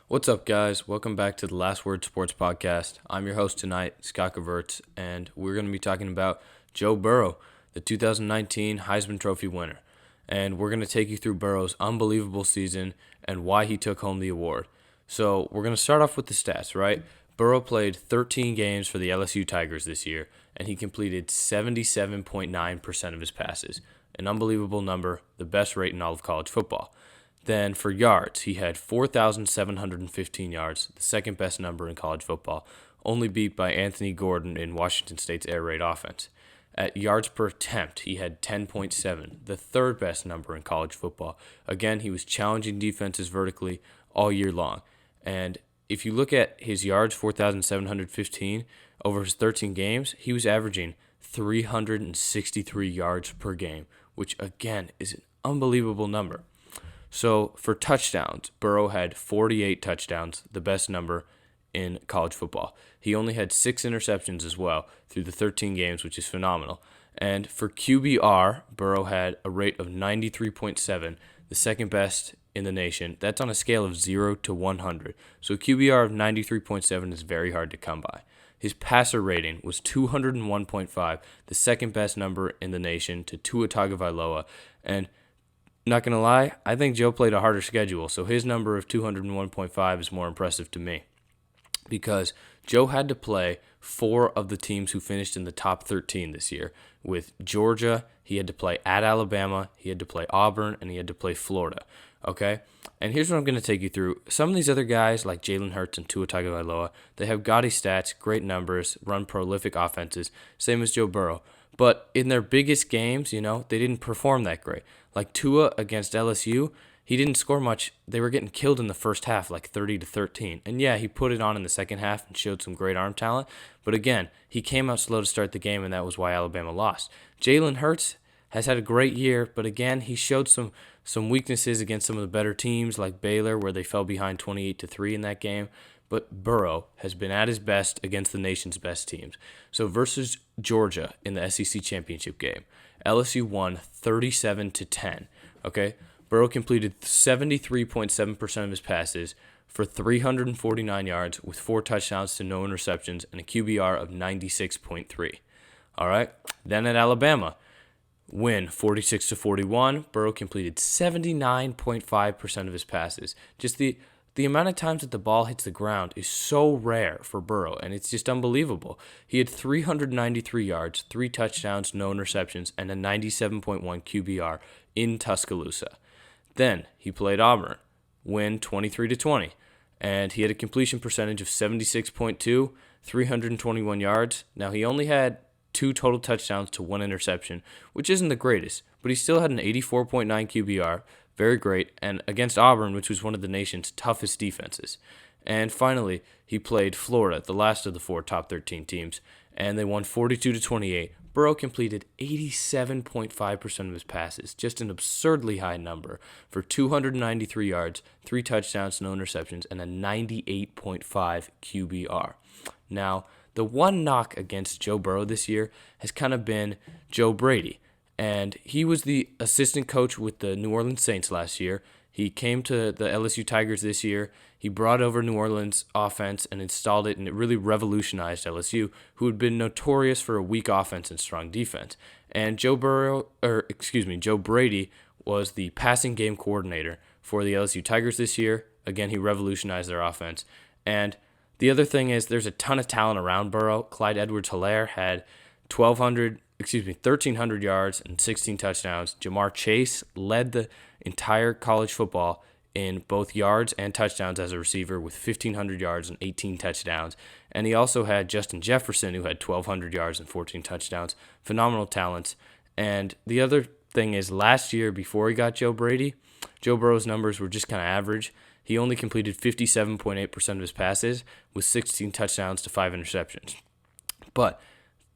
What's up, guys? Welcome back to the Last Word Sports Podcast. I'm your host tonight, Scott Cavertz, and we're going to be talking about Joe Burrow, the 2019 Heisman Trophy winner. And we're going to take you through Burrow's unbelievable season and why he took home the award. So we're going to start off with the stats, right? Burrow played 13 games for the LSU Tigers this year, and he completed 77.9% of his passes. An unbelievable number, the best rate in all of college football. Then for yards, he had 4,715 yards, the second best number in college football, only beat by Anthony Gordon in Washington State's air raid offense. At yards per attempt, he had 10.7, the third best number in college football. Again, he was challenging defenses vertically all year long. And if you look at his yards, 4,715, over his 13 games, he was averaging 363 yards per game, which again is an unbelievable number. So for touchdowns, Burrow had 48 touchdowns, the best number in college football. He only had 6 interceptions as well through the 13 games, which is phenomenal. And for QBR, Burrow had a rate of 93.7, the second best in the nation. That's on a scale of 0 to 100. So QBR of 93.7 is very hard to come by. His passer rating was 201.5, the second best number in the nation to Tua Tagovailoa. And not going to lie, I think Joe played a harder schedule, so his number of 201.5 is more impressive to me because Joe had to play 4 of the teams who finished in the top 13 this year. With Georgia, he had to play at Alabama, he had to play Auburn, and he had to play Florida, okay? And here's what I'm going to take you through. Some of these other guys, like Jalen Hurts and Tua Tagovailoa, they have gaudy stats, great numbers, run prolific offenses, same as Joe Burrow. But in their biggest games, they didn't perform that great. Like Tua against LSU, he didn't score much. They were getting killed in the first half, like 30-13. And yeah, he put it on in the second half and showed some great arm talent. But again, he came out slow to start the game, and that was why Alabama lost. Jalen Hurts has had a great year, but again, he showed some weaknesses against some of the better teams like Baylor, where they fell behind 28-3 in that game. But Burrow has been at his best against the nation's best teams. So versus Georgia in the SEC championship game, LSU won 37-10. Okay, Burrow completed 73.7% of his passes for 349 yards with 4 touchdowns to no interceptions and a QBR of 96.3. All right, then at Alabama, win 46-41. Burrow completed 79.5% of his passes. Just the amount of times that the ball hits the ground is so rare for Burrow, and it's just unbelievable. He had 393 yards, 3 touchdowns, no interceptions, and a 97.1 QBR in Tuscaloosa. Then he played Auburn, win 23-20, and he had a completion percentage of 76.2, 321 yards. Now, he only had 2 total touchdowns to 1 interception, which isn't the greatest, but he still had an 84.9 QBR, very great, and against Auburn, which was one of the nation's toughest defenses. And finally, he played Florida, the last of the 4 top 13 teams, and they won 42-28. Burrow completed 87.5% of his passes, just an absurdly high number, for 293 yards, 3 touchdowns, no interceptions, and a 98.5 QBR. Now, the one knock against Joe Burrow this year has kind of been Joe Brady. And he was the assistant coach with the New Orleans Saints last year. He came to the LSU Tigers this year. He brought over New Orleans offense and installed it, and it really revolutionized LSU, who had been notorious for a weak offense and strong defense. And Joe Brady was the passing game coordinator for the LSU Tigers this year. Again, he revolutionized their offense. And the other thing is there's a ton of talent around Burrow. Clyde Edwards-Helaire had 1,300 yards and 16 touchdowns. Jamar Chase led the entire college football in both yards and touchdowns as a receiver with 1,500 yards and 18 touchdowns. And he also had Justin Jefferson, who had 1,200 yards and 14 touchdowns. Phenomenal talents. And the other thing is last year, before he got Joe Brady, Joe Burrow's numbers were just kind of average. He only completed 57.8% of his passes with 16 touchdowns to 5 interceptions. But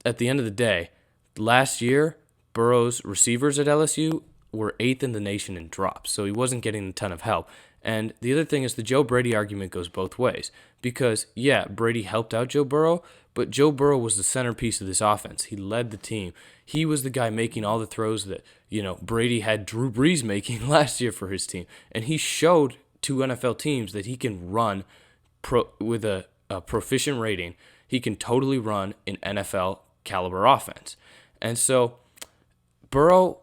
at the end of the day, last year, Burrow's receivers at LSU were 8th in the nation in drops, so he wasn't getting a ton of help. And the other thing is the Joe Brady argument goes both ways because, yeah, Brady helped out Joe Burrow, but Joe Burrow was the centerpiece of this offense. He led the team. He was the guy making all the throws that, Brady had Drew Brees making last year for his team. And he showed two NFL teams that he can run with a proficient rating. He can totally run an NFL caliber offense. And so Burrow,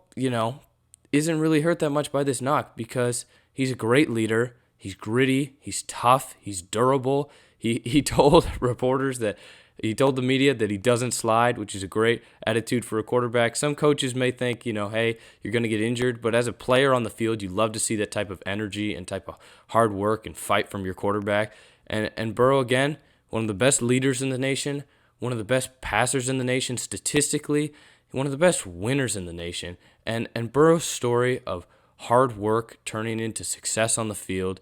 isn't really hurt that much by this knock because he's a great leader. He's gritty. He's tough. He's durable. He told reporters that he told the media that he doesn't slide, which is a great attitude for a quarterback. Some coaches may think, hey, you're going to get injured, but as a player on the field, you love to see that type of energy and type of hard work and fight from your quarterback. And Burrow, again, one of the best leaders in the nation, one of the best passers in the nation statistically, one of the best winners in the nation. And Burrow's story of hard work turning into success on the field,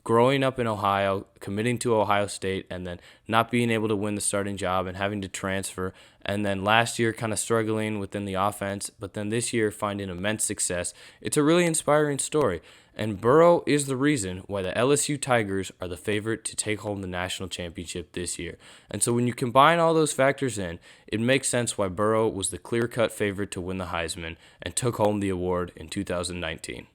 growing up in Ohio, committing to Ohio State, and then not being able to win the starting job and having to transfer, and then last year kind of struggling within the offense, but then this year finding immense success. It's a really inspiring story, and Burrow is the reason why the LSU Tigers are the favorite to take home the national championship this year. And so when you combine all those factors in, it makes sense why Burrow was the clear-cut favorite to win the Heisman and took home the award in 2019.